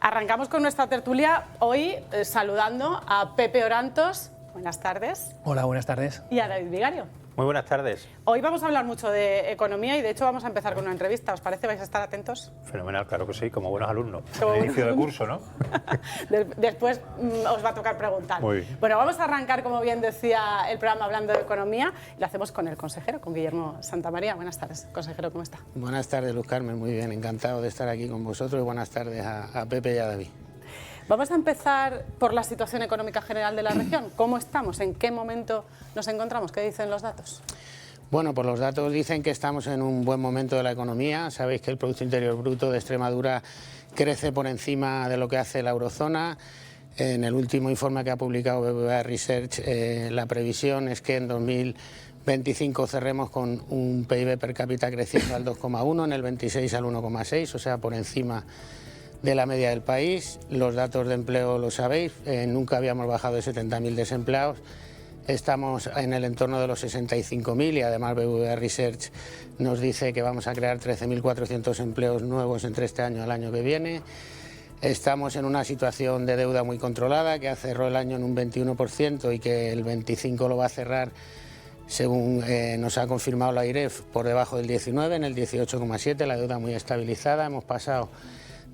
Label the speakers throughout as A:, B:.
A: Arrancamos con nuestra tertulia hoy saludando a Pepe Orantos. Buenas tardes.
B: Hola, buenas tardes.
A: Y a David Vigario.
C: Muy buenas tardes.
A: Hoy vamos a hablar mucho de economía y de hecho vamos a empezar con una entrevista. ¿Os parece? ¿Vais a estar atentos?
C: Fenomenal, claro que sí, como buenos alumnos.
A: Como
C: En inicio de curso, ¿no?
A: Después os va a tocar preguntar.
C: Muy bien.
A: Bueno, vamos a arrancar, como bien decía el programa, hablando de economía. Lo hacemos con el consejero, con Guillermo Santamaría. Buenas tardes, consejero, ¿cómo está?
D: Buenas tardes, Luz Carmen, muy bien, encantado de estar aquí con vosotros y buenas tardes a Pepe y a David.
A: Vamos a empezar por la situación económica general de la región. ¿Cómo estamos? ¿En qué momento nos encontramos? ¿Qué dicen los datos?
D: Bueno, pues los datos dicen que estamos en un buen momento de la economía. Sabéis que el Producto Interior Bruto de Extremadura crece por encima de lo que hace la eurozona. En el último informe que ha publicado BBVA Research, la previsión es que en 2025 cerremos con un PIB per cápita creciendo al 2,1, en el 26 al 1,6, o sea, por encima de la media del país. Los datos de empleo lo sabéis, nunca habíamos bajado de 70.000 desempleados. Estamos en el entorno de los 65.000 y además BBVA Research nos dice que vamos a crear 13.400 empleos nuevos entre este año y el año que viene. Estamos en una situación de deuda muy controlada, que cerró el año en un 21% y que el 25% lo va a cerrar, según nos ha confirmado la IREF, por debajo del 19%, en el 18,7%, la deuda muy estabilizada. Hemos pasado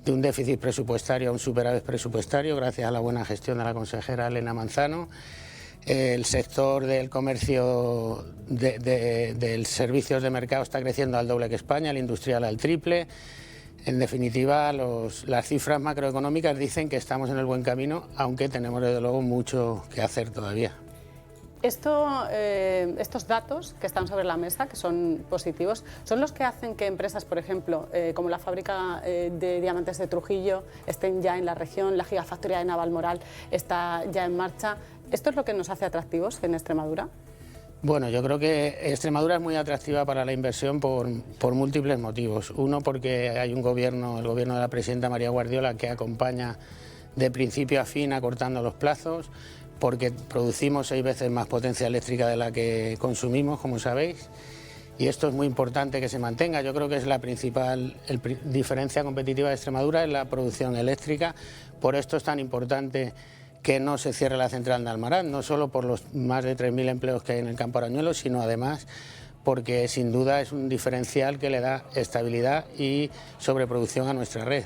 D: de un déficit presupuestario a un superávit presupuestario gracias a la buena gestión de la consejera Elena Manzano. El sector del comercio, del servicios de mercado está creciendo al doble que España, el industrial al triple. En definitiva, las cifras macroeconómicas dicen que estamos en el buen camino, aunque tenemos desde luego mucho que hacer todavía.
A: Estos datos que están sobre la mesa, que son positivos, son los que hacen que empresas, por ejemplo, como la fábrica de diamantes de Trujillo, estén ya en la región, la gigafactoría de Navalmoral está ya en marcha. ¿Esto es lo que nos hace atractivos en Extremadura?
D: Bueno, yo creo que Extremadura es muy atractiva para la inversión por múltiples motivos. Uno, porque hay un gobierno, el gobierno de la presidenta María Guardiola, que acompaña de principio a fin acortando los plazos, porque producimos 6 veces más potencia eléctrica de la que consumimos, como sabéis, y esto es muy importante que se mantenga. Yo creo que es la principal diferencia competitiva de Extremadura, es la producción eléctrica. Por esto es tan importante que no se cierre la central de Almaraz, no solo por los más de 3.000 empleos que hay en el campo arañuelo, sino además porque sin duda es un diferencial que le da estabilidad y sobreproducción a nuestra red.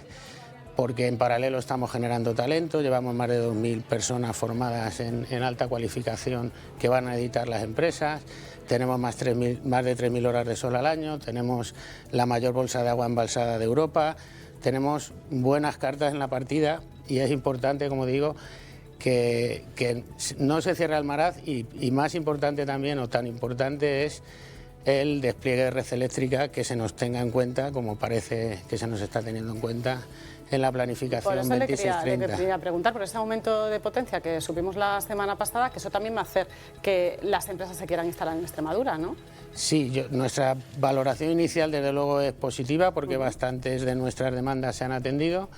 D: Porque en paralelo estamos generando talento, llevamos más de 2.000 personas formadas en alta cualificación que van a editar las empresas, tenemos más de 3.000 horas de sol al año, tenemos la mayor bolsa de agua embalsada de Europa, tenemos buenas cartas en la partida y es importante, como digo, que no se cierre Almaraz y más importante también, o tan importante, es el despliegue de red eléctrica, que se nos tenga en cuenta, como parece que se nos está teniendo en cuenta en la planificación 26-30.
A: Le quería preguntar por ese aumento de potencia que supimos la semana pasada, que eso también va a hacer que las empresas se quieran instalar en Extremadura, ¿no?
D: Sí, nuestra valoración inicial desde luego es positiva porque bastantes de nuestras demandas se han atendido.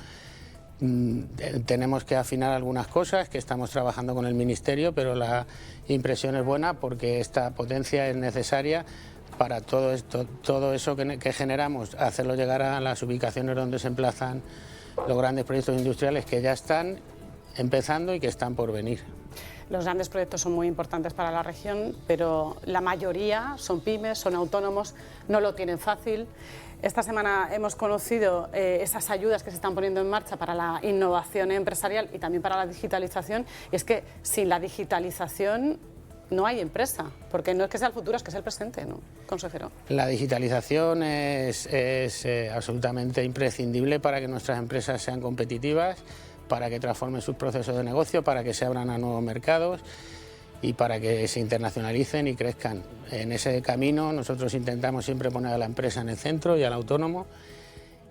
D: Tenemos que afinar algunas cosas que estamos trabajando con el Ministerio, pero la impresión es buena porque esta potencia es necesaria para todo eso que generamos, hacerlo llegar a las ubicaciones donde se emplazan los grandes proyectos industriales que ya están empezando y que están por venir.
A: Los grandes proyectos son muy importantes para la región, pero la mayoría son pymes, son autónomos, no lo tienen fácil. Esta semana hemos conocido esas ayudas que se están poniendo en marcha para la innovación empresarial y también para la digitalización. Y es que sin la digitalización no hay empresa, porque no es que sea el futuro, es que es el presente, ¿no, consejero? La
D: digitalización es absolutamente imprescindible para que nuestras empresas sean competitivas, para que transformen sus procesos de negocio, para que se abran a nuevos mercados y para que se internacionalicen y crezcan. En ese camino nosotros intentamos siempre poner a la empresa en el centro y al autónomo.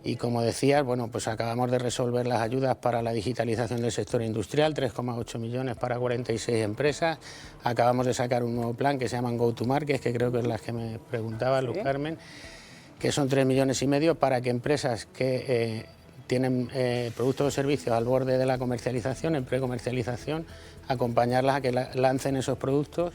D: Y como decías, bueno, pues acabamos de resolver las ayudas para la digitalización del sector industrial, 3,8 millones para 46 empresas. Acabamos de sacar un nuevo plan que se llama Go to Market, que creo que es las que me preguntaba, Luz Carmen, que son 3,5 millones para que empresas que tienen productos o servicios al borde de la comercialización, en precomercialización, acompañarlas a que lancen esos productos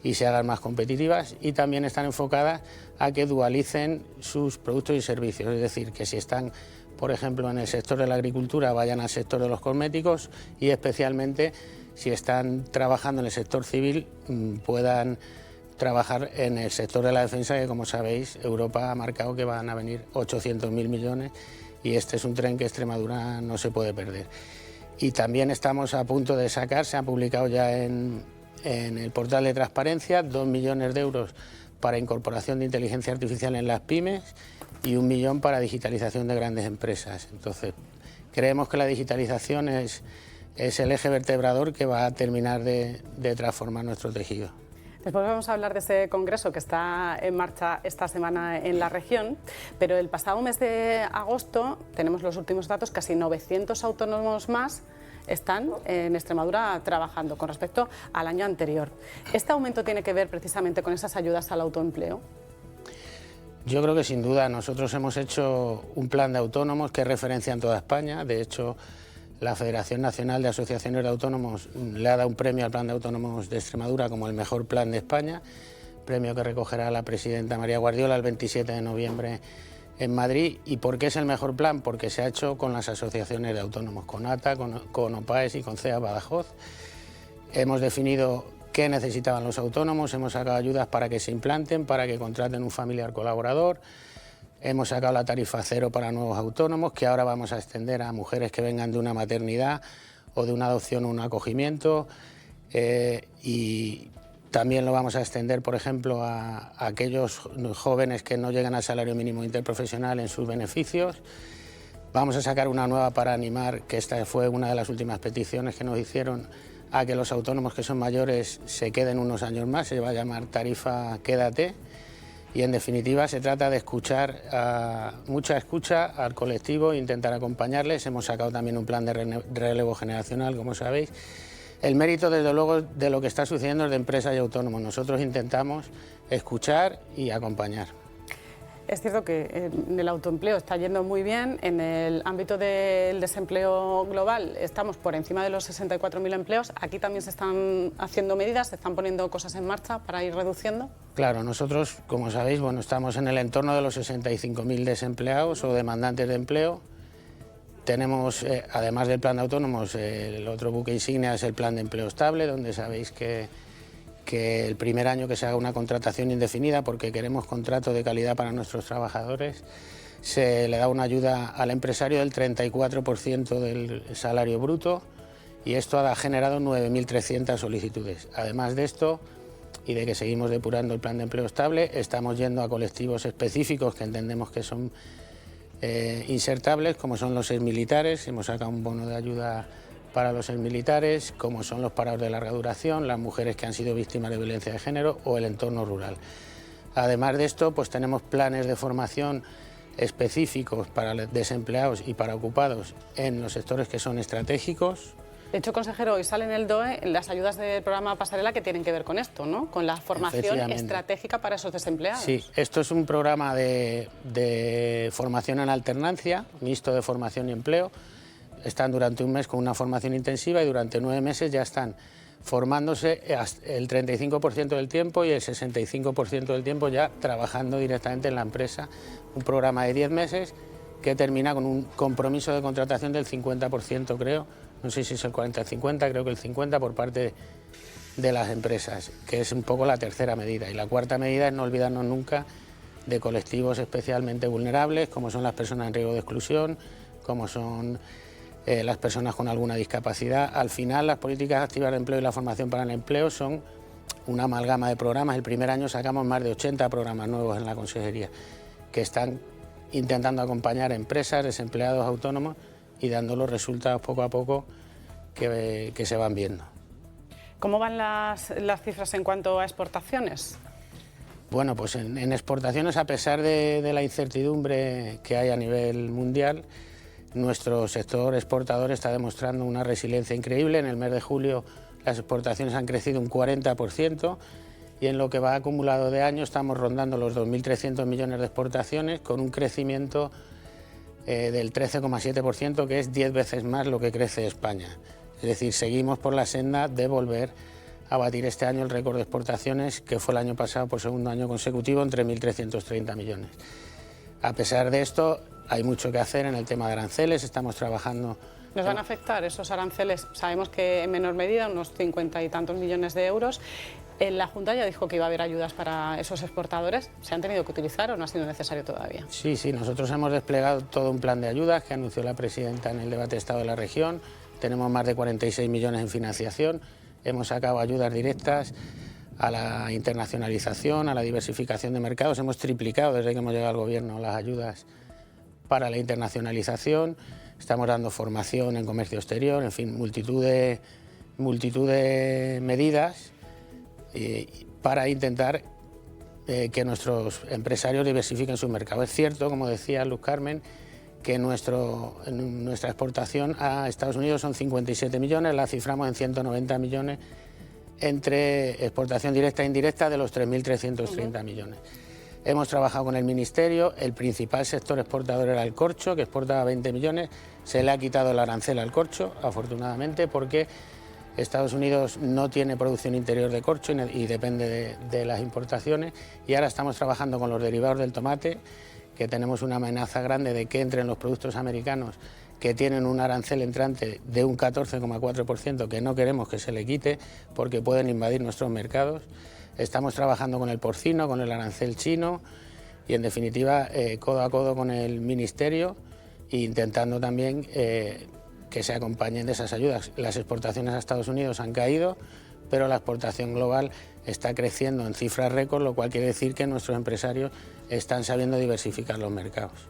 D: y se hagan más competitivas, y también están enfocadas a que dualicen sus productos y servicios, es decir, que si están por ejemplo, en el sector de la agricultura, vayan al sector de los cosméticos y especialmente si están trabajando en el sector civil puedan trabajar en el sector de la defensa, que como sabéis Europa ha marcado que van a venir 800.000 millones y este es un tren que Extremadura no se puede perder. Y también estamos a punto de sacar, se ha publicado ya en el portal de transparencia, 2 millones de euros para incorporación de inteligencia artificial en las pymes y 1 millón para digitalización de grandes empresas. Entonces, creemos que la digitalización es el eje vertebrador que va a terminar de transformar nuestro tejido.
A: Después vamos a hablar de ese congreso que está en marcha esta semana en la región, pero el pasado mes de agosto, tenemos los últimos datos, casi 900 autónomos más están en Extremadura trabajando con respecto al año anterior. ¿Este aumento tiene que ver precisamente con esas ayudas al autoempleo?
D: Yo creo que sin duda. Nosotros hemos hecho un plan de autónomos que es referencia en toda España. De hecho, la Federación Nacional de Asociaciones de Autónomos le ha dado un premio al Plan de Autónomos de Extremadura como el mejor plan de España, premio que recogerá la presidenta María Guardiola el 27 de noviembre en Madrid. ¿Y por qué es el mejor plan? Porque se ha hecho con las asociaciones de autónomos, con ATA, con OPAES y con CEA Badajoz. Hemos definido qué necesitaban los autónomos, hemos sacado ayudas para que se implanten, para que contraten un familiar colaborador. Hemos sacado la tarifa cero para nuevos autónomos, que ahora vamos a extender a mujeres que vengan de una maternidad o de una adopción o un acogimiento. Y también lo vamos a extender, por ejemplo, a aquellos jóvenes que no llegan al salario mínimo interprofesional en sus beneficios. Vamos a sacar una nueva para animar, que esta fue una de las últimas peticiones que nos hicieron, a que los autónomos que son mayores se queden unos años más. Se va a llamar tarifa Quédate. Y en definitiva se trata de escuchar, mucha escucha al colectivo e intentar acompañarles. Hemos sacado también un plan de relevo generacional, como sabéis. El mérito, desde luego, de lo que está sucediendo es de empresas y autónomos. Nosotros intentamos escuchar y acompañar.
A: Es cierto que en el autoempleo está yendo muy bien. En el ámbito del desempleo global estamos por encima de los 64.000 empleos. Aquí también se están haciendo medidas, se están poniendo cosas en marcha para ir reduciendo.
D: Claro, nosotros, como sabéis, estamos en el entorno de los 65.000 desempleados o demandantes de empleo. Tenemos, además del plan de autónomos, el otro buque insignia es el plan de empleo estable, donde sabéis que el primer año que se haga una contratación indefinida, porque queremos contrato de calidad para nuestros trabajadores, se le da una ayuda al empresario del 34% del salario bruto y esto ha generado 9.300 solicitudes. Además de esto, y de que seguimos depurando el plan de empleo estable, estamos yendo a colectivos específicos que entendemos que son insertables, como son los exmilitares. Hemos sacado un bono de ayuda para los exmilitares, como son los parados de larga duración, las mujeres que han sido víctimas de violencia de género o el entorno rural. Además de esto, pues tenemos planes de formación específicos para desempleados y para ocupados en los sectores que son estratégicos.
A: De hecho, consejero, hoy sale en el DOE las ayudas del programa Pasarela que tienen que ver con esto, ¿no? Con la formación estratégica para esos desempleados.
D: Sí, esto es un programa de formación en alternancia, mixto de formación y empleo. Están durante un mes con una formación intensiva y durante 9 meses ya están formándose el 35% del tiempo y el 65% del tiempo ya trabajando directamente en la empresa. Un programa de 10 meses que termina con un compromiso de contratación del 50%, creo. No sé si es el 40 o el 50, creo que el 50 por parte de las empresas, que es un poco la tercera medida. Y la cuarta medida es no olvidarnos nunca de colectivos especialmente vulnerables, como son las personas en riesgo de exclusión, como son las personas con alguna discapacidad. Al final, las políticas activas de empleo y la formación para el empleo son una amalgama de programas. El primer año sacamos más de 80 programas nuevos en la consejería, que están intentando acompañar a empresas, desempleados, autónomos y dando los resultados poco a poco que se van viendo.
A: ¿Cómo van las cifras en cuanto a exportaciones?
D: Bueno, pues en exportaciones, a pesar de la incertidumbre que hay a nivel mundial, nuestro sector exportador está demostrando una resiliencia increíble. En el mes de julio las exportaciones han crecido un 40% y en lo que va acumulado de año estamos rondando los 2.300 millones de exportaciones con un crecimiento del 13,7%, que es 10 veces más lo que crece España. Es decir, seguimos por la senda de volver a batir este año el récord de exportaciones, que fue el año pasado por segundo año consecutivo en 3.330 millones. A pesar de esto, hay mucho que hacer en el tema de aranceles, estamos trabajando...
A: ¿Nos van a afectar esos aranceles? Sabemos que en menor medida, unos 50 y tantos millones de euros. La Junta ya dijo que iba a haber ayudas para esos exportadores. ¿Se han tenido que utilizar o no ha sido necesario todavía?
D: Sí, nosotros hemos desplegado todo un plan de ayudas que anunció la presidenta en el debate de Estado de la región. Tenemos más de 46 millones en financiación. Hemos sacado ayudas directas a la internacionalización, a la diversificación de mercados. Hemos triplicado desde que hemos llegado al Gobierno las ayudas para la internacionalización. Estamos dando formación en comercio exterior, en fin, multitud de medidas para intentar que nuestros empresarios diversifiquen su mercado. Es cierto, como decía Luz Carmen, que nuestra exportación a Estados Unidos son 57 millones, la ciframos en 190 millones entre exportación directa e indirecta de los 3.330 millones. Hemos trabajado con el Ministerio, el principal sector exportador era el corcho, que exportaba 20 millones, se le ha quitado el arancel al corcho, afortunadamente, porque Estados Unidos no tiene producción interior de corcho y depende de las importaciones, y ahora estamos trabajando con los derivados del tomate, que tenemos una amenaza grande de que entren los productos americanos que tienen un arancel entrante de un 14,4%, que no queremos que se le quite porque pueden invadir nuestros mercados. Estamos trabajando con el porcino, con el arancel chino y, en definitiva, codo a codo con el Ministerio e intentando también que se acompañen de esas ayudas. Las exportaciones a Estados Unidos han caído, pero la exportación global está creciendo en cifras récord, lo cual quiere decir que nuestros empresarios están sabiendo diversificar los mercados.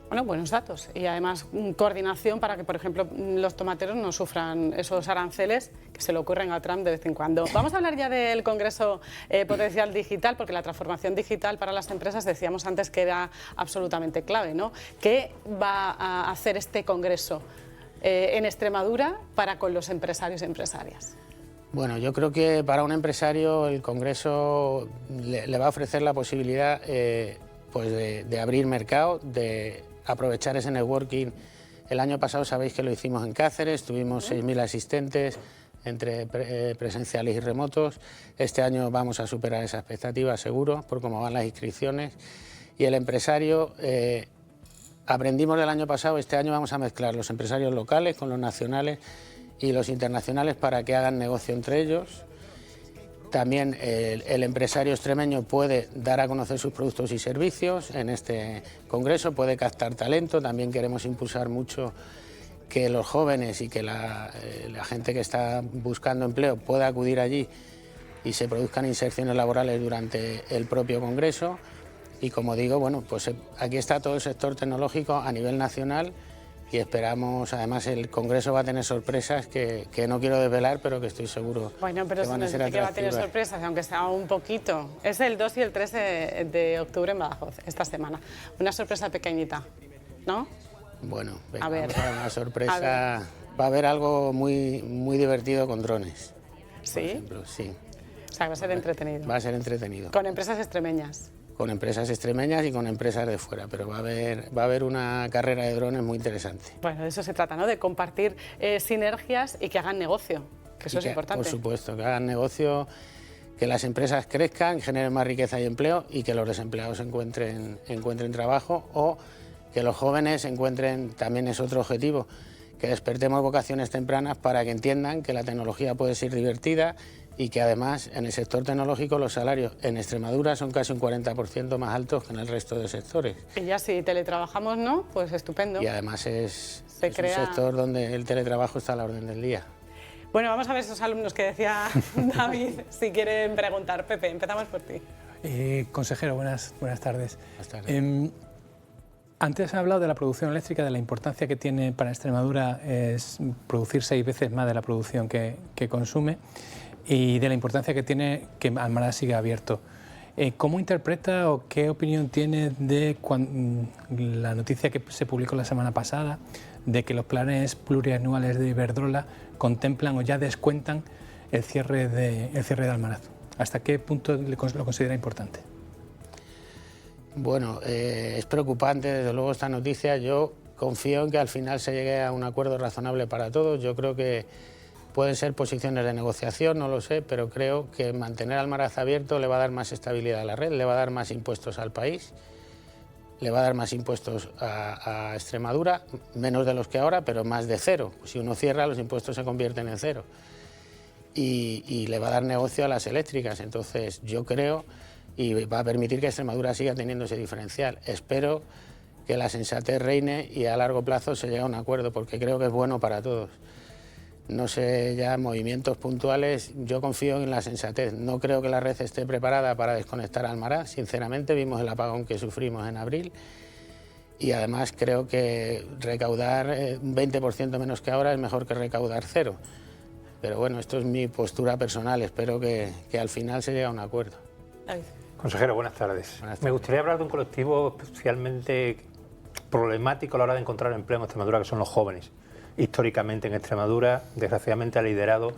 A: Bueno, buenos datos y además coordinación para que, por ejemplo, los tomateros no sufran esos aranceles que se le ocurren a Trump de vez en cuando. Vamos a hablar ya del Congreso Potencial Digital, porque la transformación digital para las empresas, decíamos antes que era absolutamente clave, ¿no? ¿Qué va a hacer este Congreso en Extremadura para con los empresarios y empresarias?
D: Bueno, yo creo que para un empresario el Congreso le va a ofrecer la posibilidad pues de abrir mercado, de aprovechar ese networking. El año pasado sabéis que lo hicimos en Cáceres, tuvimos 6.000 asistentes entre presenciales y remotos. Este año vamos a superar esa expectativa, seguro, por cómo van las inscripciones. Y el empresario, aprendimos del año pasado, este año vamos a mezclar los empresarios locales con los nacionales y los internacionales para que hagan negocio entre ellos. También el empresario extremeño puede dar a conocer sus productos y servicios en este congreso, puede captar talento. También queremos impulsar mucho que los jóvenes y que la gente que está buscando empleo pueda acudir allí y se produzcan inserciones laborales durante el propio congreso. Y como digo, bueno, pues aquí está todo el sector tecnológico a nivel nacional. Y esperamos, además el Congreso va a tener sorpresas que no quiero desvelar, pero que estoy seguro que van a ser atractivas.
A: Que va a tener sorpresas, aunque sea un poquito. Es el 2 y el 3 de octubre en Badajoz, esta semana. Una sorpresa pequeñita, ¿no?
D: Bueno, venga, vamos a ver una sorpresa. Va a haber algo muy divertido con drones.
A: ¿Sí?
D: Por ejemplo, sí.
A: O sea, va a ser entretenido.
D: Va a ser entretenido.
A: Con empresas extremeñas.
D: Con empresas extremeñas y con empresas de fuera, pero va a haber una carrera de drones muy interesante.
A: Bueno, de eso se trata, ¿no? De compartir sinergias y que hagan negocio, que eso es importante.
D: Por supuesto, que hagan negocio, que las empresas crezcan, generen más riqueza y empleo y que los desempleados encuentren trabajo, o que los jóvenes encuentren, también es otro objetivo, que despertemos vocaciones tempranas para que entiendan que la tecnología puede ser divertida y que además en el sector tecnológico los salarios en Extremadura son casi un 40% más altos que en el resto de sectores.
A: Y ya si teletrabajamos, ¿no? Pues estupendo.
D: Y además es un sector donde el teletrabajo está a la orden del día.
A: Bueno, vamos a ver esos alumnos que decía David, si quieren preguntar. Pepe, empezamos por ti.
B: Consejero, buenas tardes.
D: Buenas tardes.
B: Antes ha hablado de la producción eléctrica, de la importancia que tiene para Extremadura es producir 6 veces más de la producción que consume, y de la importancia que tiene que Almaraz siga abierto. ¿Cómo interpreta o qué opinión tiene de la noticia que se publicó la semana pasada de que los planes plurianuales de Iberdrola contemplan o ya descuentan el cierre de Almaraz? ¿Hasta qué punto lo considera importante?
D: Bueno, es preocupante desde luego esta noticia. Yo confío en que al final se llegue a un acuerdo razonable para todos. Yo creo que pueden ser posiciones de negociación, no lo sé, pero creo que mantener Almaraz abierto le va a dar más estabilidad a la red, le va a dar más impuestos al país le va a dar más impuestos a Extremadura, menos de los que ahora, pero más de cero. Si uno cierra, los impuestos se convierten en cero. Y le va a dar negocio a las eléctricas. Entonces, yo creo, y va a permitir que Extremadura siga teniendo ese diferencial. Espero que la sensatez reine y a largo plazo se llegue a un acuerdo, porque creo que es bueno para todos. No sé, ya movimientos puntuales, yo confío en la sensatez. No creo que la red esté preparada para desconectar Almaraz. Sinceramente, vimos el apagón que sufrimos en abril y además creo que recaudar un 20% menos que ahora es mejor que recaudar cero. Pero bueno, esto es mi postura personal, espero que al final se llegue a un acuerdo.
C: Consejero, buenas tardes.
D: Buenas tardes.
C: Me gustaría hablar de un colectivo especialmente problemático a la hora de encontrar empleo en Extremadura, que son los jóvenes. Históricamente en Extremadura, desgraciadamente, ha liderado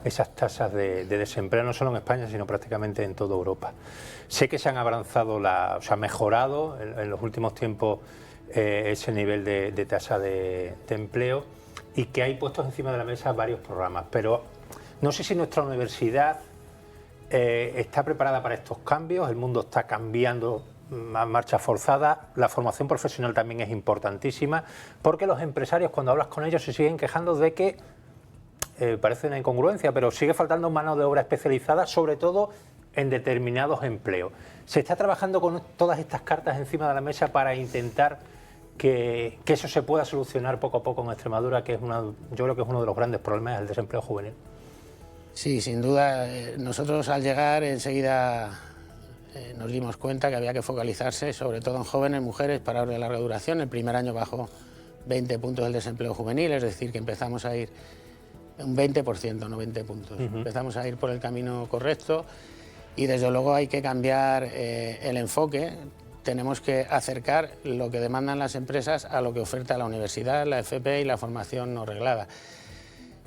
C: esas tasas de desempleo, no solo en España, sino prácticamente en toda Europa. Sé que se han avanzado, ha mejorado en los últimos tiempos ese nivel de tasa de empleo y que hay puestos encima de la mesa varios programas, pero no sé si nuestra universidad está preparada para estos cambios. El mundo está cambiando a marcha forzada, la formación profesional también es importantísima, porque los empresarios, cuando hablas con ellos, se siguen quejando de que, parece una incongruencia, pero sigue faltando mano de obra especializada, sobre todo en determinados empleos. ¿Se está trabajando con todas estas cartas encima de la mesa para intentar que eso se pueda solucionar poco a poco en Extremadura, que es yo creo que es uno de los grandes problemas, el desempleo juvenil?
D: Sí, sin duda. Nosotros al llegar enseguida nos dimos cuenta que había que focalizarse sobre todo en jóvenes, mujeres, parados de larga duración. El primer año bajó 20 puntos el desempleo juvenil, es decir, que empezamos a ir un 20%, no 20 puntos. Empezamos a ir por el camino correcto y desde luego hay que cambiar el enfoque. Tenemos que acercar lo que demandan las empresas a lo que oferta la universidad, la FP y la formación no reglada.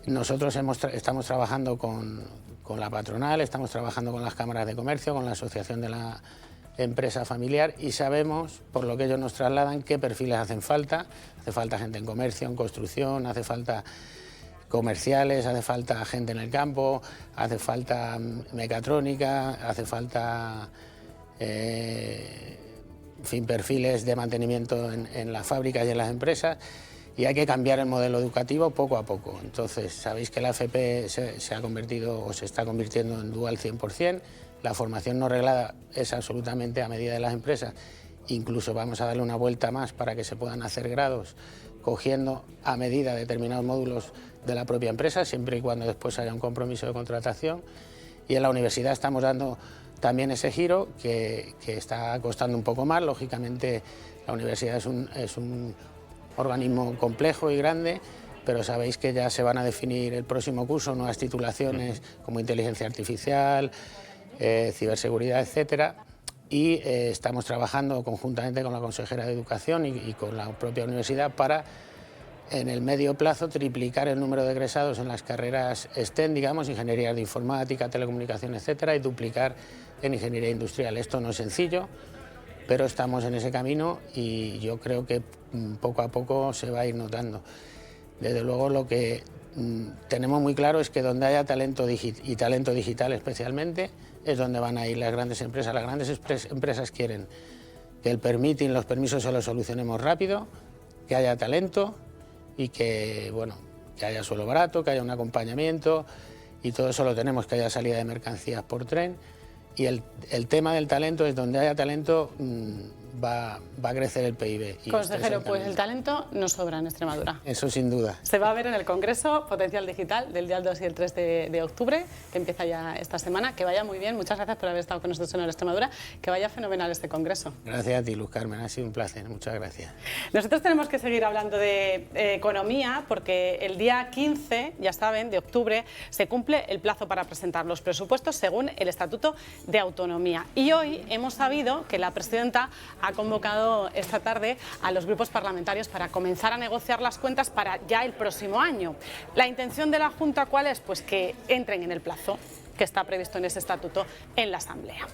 D: Nosotros estamos trabajando con la patronal, estamos trabajando con las cámaras de comercio, con la asociación de la empresa familiar y sabemos, por lo que ellos nos trasladan, qué perfiles hacen falta. Hace falta gente en comercio, en construcción, hace falta comerciales, hace falta gente en el campo, hace falta mecatrónica, hace falta perfiles de mantenimiento en las fábricas y en las empresas. Y hay que cambiar el modelo educativo poco a poco. Entonces, sabéis que la FP se ha convertido o se está convirtiendo en dual 100%. La formación no reglada es absolutamente a medida de las empresas. Incluso vamos a darle una vuelta más para que se puedan hacer grados cogiendo a medida determinados módulos de la propia empresa, siempre y cuando después haya un compromiso de contratación. Y en la universidad estamos dando también ese giro que está costando un poco más. Lógicamente, la universidad es un organismo complejo y grande, pero sabéis que ya se van a definir el próximo curso nuevas titulaciones como inteligencia artificial, ciberseguridad, etcétera, y estamos trabajando conjuntamente con la consejera de Educación y con la propia universidad para, en el medio plazo, triplicar el número de egresados en las carreras STEM, digamos, ingeniería de informática, telecomunicación, etcétera, y duplicar en ingeniería industrial. Esto no es sencillo, pero estamos en ese camino y yo creo que poco a poco se va a ir notando. Desde luego lo que tenemos muy claro es que donde haya talento y talento digital especialmente es donde van a ir las grandes empresas. Las grandes empresas quieren que el permitting, los permisos se los solucionemos rápido, que haya talento y que, bueno, que haya suelo barato, que haya un acompañamiento y todo eso lo tenemos, que haya salida de mercancías por tren. Y el tema del talento es donde haya talento va a crecer el PIB. Y
A: consejero, pues el talento no sobra en Extremadura.
D: Eso sin duda.
A: Se va a ver en el Congreso Potencial Digital del día 2 y el 3 de octubre, que empieza ya esta semana. Que vaya muy bien, muchas gracias por haber estado con nosotros en Extremadura. Que vaya fenomenal este Congreso.
D: Gracias a ti, Luz Carmen, ha sido un placer, muchas gracias.
A: Nosotros tenemos que seguir hablando de economía porque el día 15, ya saben, de octubre, se cumple el plazo para presentar los presupuestos según el Estatuto de Autonomía. Y hoy hemos sabido que la presidenta ha convocado esta tarde a los grupos parlamentarios para comenzar a negociar las cuentas para ya el próximo año. La intención de la Junta, ¿cuál es? Pues que entren en el plazo que está previsto en ese estatuto en la Asamblea.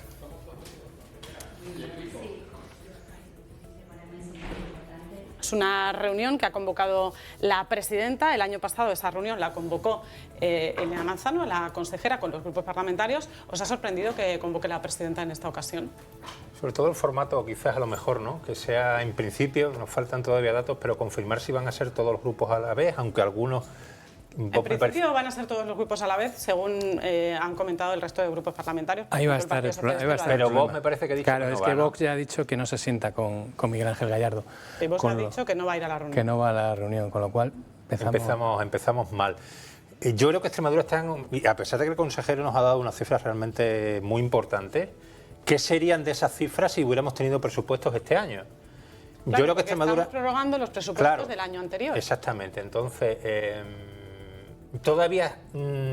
A: Es una reunión que ha convocado la presidenta. El año pasado esa reunión la convocó Elena Manzano, la consejera, con los grupos parlamentarios. ¿Os ha sorprendido que convoque la presidenta en esta ocasión?
C: Es Sobre todo el formato, quizás a lo mejor, ¿no? Que sea, en principio, nos faltan todavía datos, pero confirmar si van a ser todos los grupos a la vez, aunque algunos...
A: En principio van a ser todos los grupos a la vez, según han comentado el resto de grupos parlamentarios.
B: Ahí va a estar,
C: pero Vox me parece que ha dicho
B: claro,
C: que no
B: es
C: va,
B: que
C: ¿no?
B: Vox ya ha dicho que no se sienta con Miguel Ángel Gallardo.
A: Y Vox ha dicho que no va a ir a la reunión.
B: Que no va a la reunión, con lo cual
C: empezamos mal. Yo creo que Extremadura está, a pesar de que el consejero nos ha dado unas cifras realmente muy importantes, ¿qué serían de esas cifras si hubiéramos tenido presupuestos este año?
A: Claro,
C: yo creo que Extremadura...
A: estamos prorrogando los presupuestos del año anterior.
C: Exactamente, entonces... todavía,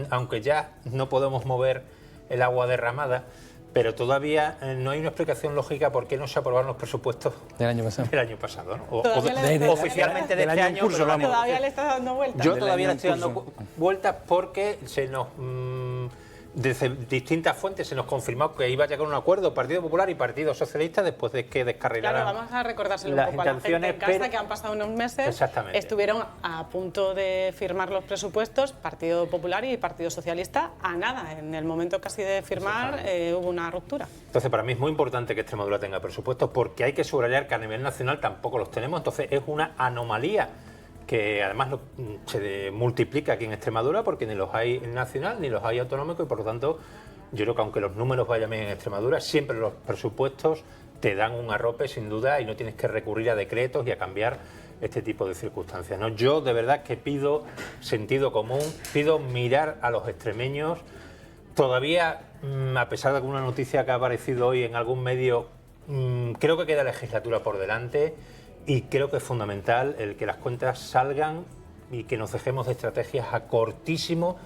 C: aunque ya no podemos mover el agua derramada, pero todavía no hay una explicación lógica por qué no se aprobaron los presupuestos
B: del año pasado,
C: ¿no? Oficialmente de este año.
A: Todavía le estás dando vueltas.
C: Yo todavía le estoy dando vueltas porque se nos... desde distintas fuentes se nos confirmó que iba a llegar a un acuerdo Partido Popular y Partido Socialista después de que descarrilaran.
A: Claro, vamos a recordárselo un poco a la gente en casa, que han pasado unos meses, estuvieron a punto de firmar los presupuestos, Partido Popular y Partido Socialista, a nada. En el momento casi de firmar hubo una ruptura.
C: Entonces, para mí es muy importante que Extremadura tenga presupuestos porque hay que subrayar que a nivel nacional tampoco los tenemos, entonces es una anomalía que además se multiplica aquí en Extremadura porque ni los hay nacional ni los hay autonómicos y por lo tanto yo creo que aunque los números vayan bien en Extremadura, siempre los presupuestos te dan un arrope sin duda y no tienes que recurrir a decretos y a cambiar este tipo de circunstancias, ¿no? Yo de verdad que pido sentido común, pido mirar a los extremeños. Todavía, a pesar de alguna noticia que ha aparecido hoy en algún medio, creo que queda legislatura por delante. Y creo que es fundamental el que las cuentas salgan y que nos dejemos de estrategias a cortísimo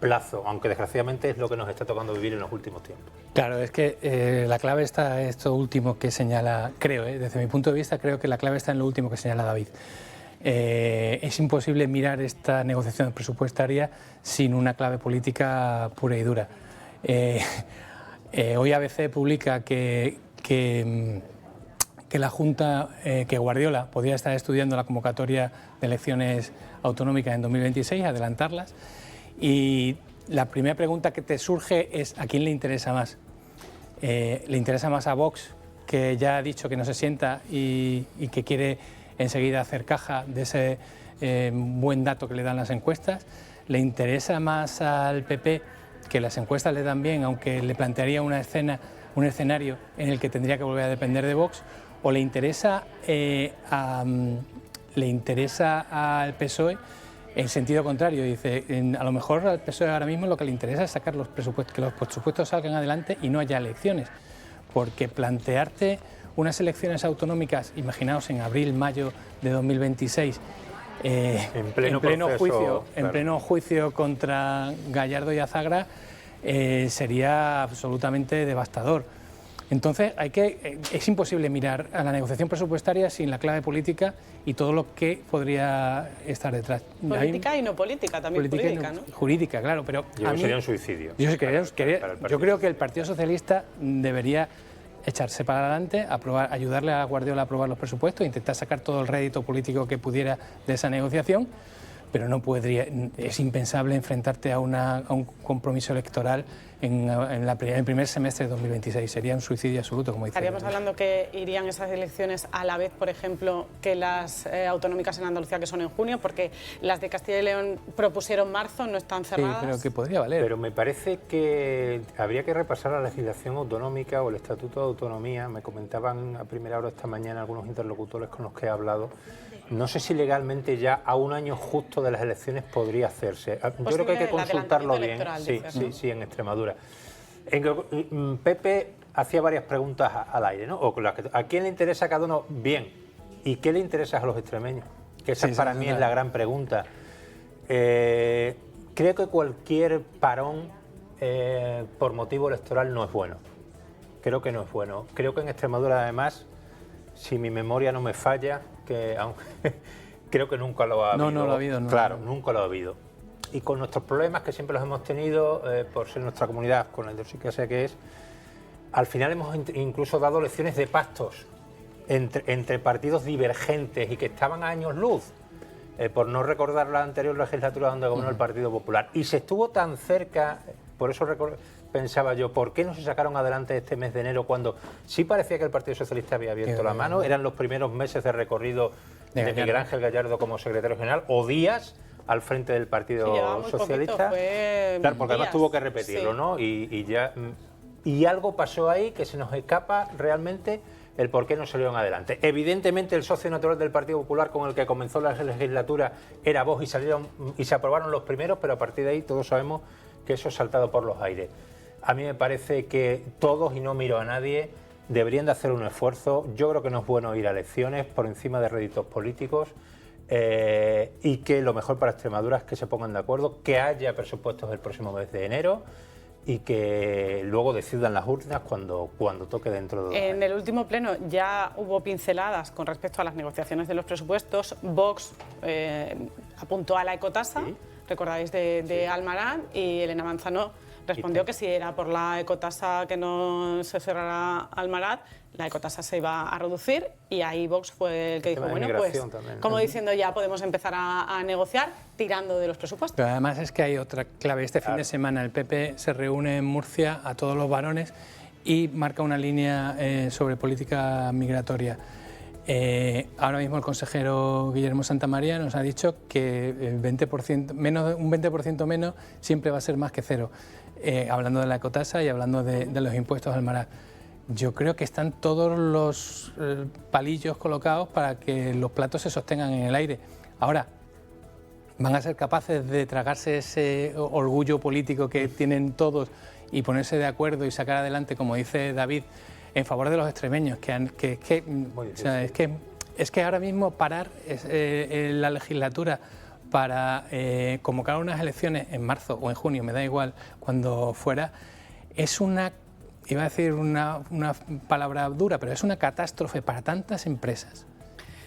C: plazo, aunque desgraciadamente es lo que nos está tocando vivir en los últimos tiempos.
B: Claro, es que la clave está en esto último que señala, creo, desde mi punto de vista, creo que la clave está en lo último que señala David. Es imposible mirar esta negociación presupuestaria sin una clave política pura y dura. Hoy ABC publica que la Junta, que Guardiola podría estar estudiando la convocatoria de elecciones autonómicas en 2026, adelantarlas, y la primera pregunta que te surge es ¿a quién le interesa más? ¿Le interesa más a Vox, que ya ha dicho que no se sienta y que quiere enseguida hacer caja de ese buen dato que le dan las encuestas? ¿Le interesa más al PP, que las encuestas le dan bien, aunque le plantearía un escenario en el que tendría que volver a depender de Vox? ¿O le interesa al PSOE en sentido contrario? Dice, a lo mejor al PSOE ahora mismo lo que le interesa es sacar los presupuestos, que los presupuestos salgan adelante y no haya elecciones. Porque plantearte unas elecciones autonómicas, imaginaos en abril, mayo de 2026, en pleno juicio contra Gallardo y Azagra, sería absolutamente devastador. Entonces es imposible mirar a la negociación presupuestaria sin la clave política y todo lo que podría estar detrás.
A: Política y no política, también jurídica, ¿no?
B: Jurídica, claro, pero
C: a mí sería un suicidio.
B: Yo creo que el Partido Socialista debería echarse para adelante, ayudarle a Guardiola a aprobar los presupuestos, intentar sacar todo el rédito político que pudiera de esa negociación, pero es impensable enfrentarte a un compromiso electoral en el primer semestre de 2026. Sería un suicidio absoluto, como dice.
A: Estaríamos hablando que irían esas elecciones a la vez, por ejemplo, que las autonómicas en Andalucía, que son en junio, porque las de Castilla y León propusieron marzo, no están cerradas.
B: Sí, pero que podría valer.
C: Pero me parece que habría que repasar la legislación autonómica o el Estatuto de Autonomía. Me comentaban a primera hora esta mañana algunos interlocutores con los que he hablado. No sé si legalmente ya a un año justo de las elecciones podría hacerse. Yo creo que hay que consultarlo bien. Sí, en Extremadura. Pepe hacía varias preguntas al aire, ¿no? ¿A quién le interesa a cada uno? Bien. ¿Y qué le interesa a los extremeños? Que esa para mí es la gran pregunta. Creo que cualquier parón por motivo electoral no es bueno. Creo que no es bueno. Creo que en Extremadura, además, si mi memoria no me falla, creo que nunca lo ha habido.
B: No lo ha habido.
C: Claro, nunca lo ha habido. Y con nuestros problemas, que siempre los hemos tenido, por ser nuestra comunidad, con la idiosincrasia que es, al final hemos incluso dado lecciones de pactos entre partidos divergentes y que estaban a años luz. por no recordar la anterior legislatura donde gobernó el Partido Popular. Y se estuvo tan cerca, por eso pensaba yo, ¿por qué no se sacaron adelante este mes de enero cuando sí parecía que el Partido Socialista había abierto la mano? Eran los primeros meses de recorrido de Miguel Ángel Gallardo como secretario general, o Díaz al frente del Partido Socialista. Claro, porque además tuvo que repetirlo, ¿no? Y algo pasó ahí que se nos escapa realmente el por qué no salieron adelante. Evidentemente el socio natural del Partido Popular con el que comenzó la legislatura era Vox y se aprobaron los primeros, pero a partir de ahí todos sabemos que eso ha saltado por los aires. A mí me parece que todos, y no miro a nadie, deberían de hacer un esfuerzo. Yo creo que no es bueno ir a elecciones por encima de réditos políticos, y que lo mejor para Extremadura es que se pongan de acuerdo, que haya presupuestos el próximo mes de enero y que luego decidan las urnas cuando toque dentro de 2 años.
A: En el último pleno ya hubo pinceladas con respecto a las negociaciones de los presupuestos. Vox apuntó a la ecotasa, ¿sí? Recordáis de Almarán, y Elena Manzano respondió que si era por la ecotasa que no se cerrara Almarán, la ecotasa se iba a reducir, y ahí Vox fue el que dijo, bueno, pues, también, como diciendo, ya podemos empezar a negociar tirando de los presupuestos.
B: Pero además es que hay otra clave. Este fin de semana el PP se reúne en Murcia a todos los varones y marca una línea sobre política migratoria. Ahora mismo el consejero Guillermo Santamaría nos ha dicho que el 20% menos, un 20% menos siempre va a ser más que cero, hablando de la ecotasa y hablando de los impuestos al mar. Yo creo que están todos los palillos colocados para que los platos se sostengan en el aire. Ahora, ¿van a ser capaces de tragarse ese orgullo político que tienen todos y ponerse de acuerdo y sacar adelante, como dice David, en favor de los extremeños? Es que ahora mismo parar la legislatura para convocar unas elecciones en marzo o en junio, me da igual, cuando fuera, es una, iba a decir una palabra dura, pero es una catástrofe para tantas empresas.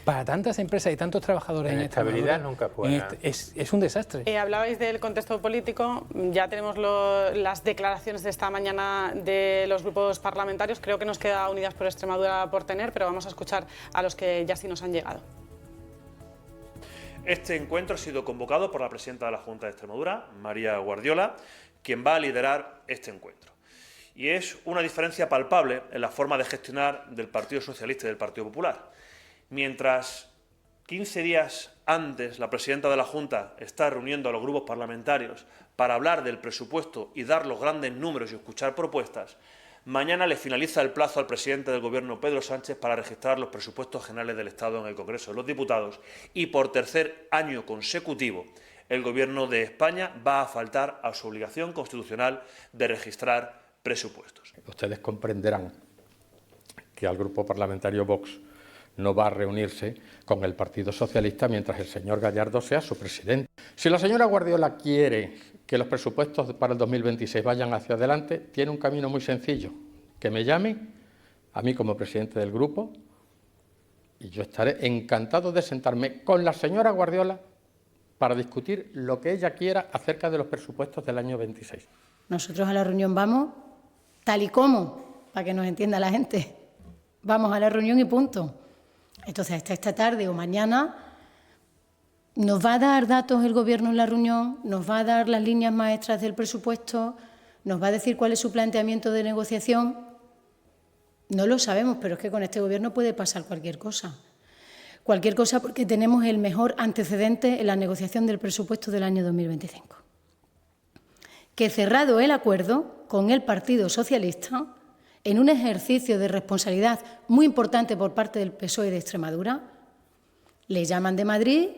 B: Para tantas empresas y tantos trabajadores en
C: estabilidad nunca fue.
B: Es un desastre.
A: Hablabais del contexto político, ya tenemos las declaraciones de esta mañana de los grupos parlamentarios. Creo que nos queda Unidas por Extremadura por tener, pero vamos a escuchar a los que ya sí nos han llegado.
E: Este encuentro ha sido convocado por la presidenta de la Junta de Extremadura, María Guardiola, quien va a liderar este encuentro. Y es una diferencia palpable en la forma de gestionar del Partido Socialista y del Partido Popular. Mientras 15 días antes la presidenta de la Junta está reuniendo a los grupos parlamentarios para hablar del presupuesto y dar los grandes números y escuchar propuestas, mañana le finaliza el plazo al presidente del Gobierno, Pedro Sánchez, para registrar los presupuestos generales del Estado en el Congreso de los Diputados, y por tercer año consecutivo el Gobierno de España va a faltar a su obligación constitucional de registrar presupuestos.
F: Ustedes comprenderán que al Grupo Parlamentario Vox no va a reunirse con el Partido Socialista mientras el señor Gallardo sea su presidente. Si la señora Guardiola quiere que los presupuestos para el 2026 vayan hacia adelante, tiene un camino muy sencillo: que me llame a mí como presidente del grupo y yo estaré encantado de sentarme con la señora Guardiola para discutir lo que ella quiera acerca de los presupuestos del año 26.
G: Nosotros a la reunión vamos tal y como, para que nos entienda la gente. Vamos a la reunión y punto. Entonces, hasta esta tarde o mañana nos va a dar datos el Gobierno en la reunión, nos va a dar las líneas maestras del presupuesto, nos va a decir cuál es su planteamiento de negociación. No lo sabemos, pero es que con este Gobierno puede pasar cualquier cosa. Cualquier cosa, porque tenemos el mejor antecedente en la negociación del presupuesto del año 2025. Que cerrado el acuerdo con el Partido Socialista, en un ejercicio de responsabilidad muy importante por parte del PSOE de Extremadura, le llaman de Madrid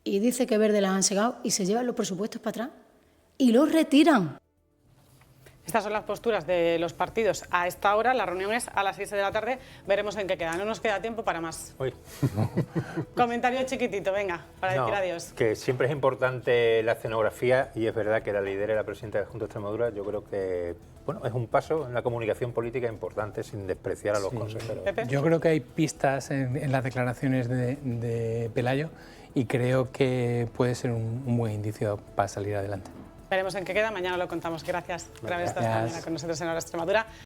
G: y dice que verde las han segado y se llevan los presupuestos para atrás y los retiran.
A: Estas son las posturas de los partidos a esta hora. La reunión es a las 6 de la tarde. Veremos en qué queda. No nos queda tiempo para más. Comentario chiquitito, venga, para decir adiós.
C: Que siempre es importante la escenografía, y es verdad que la lidera la presidenta de la Junta de Extremadura. Yo creo que es un paso en la comunicación política importante, sin despreciar a los consejeros.
A: ¿Pepe?
B: Yo creo que hay pistas en las declaraciones de Pelayo y creo que puede ser un buen indicio para salir adelante.
A: Veremos en qué queda. Mañana lo contamos. Gracias por haber estado esta mañana con nosotros en Hora Extremadura.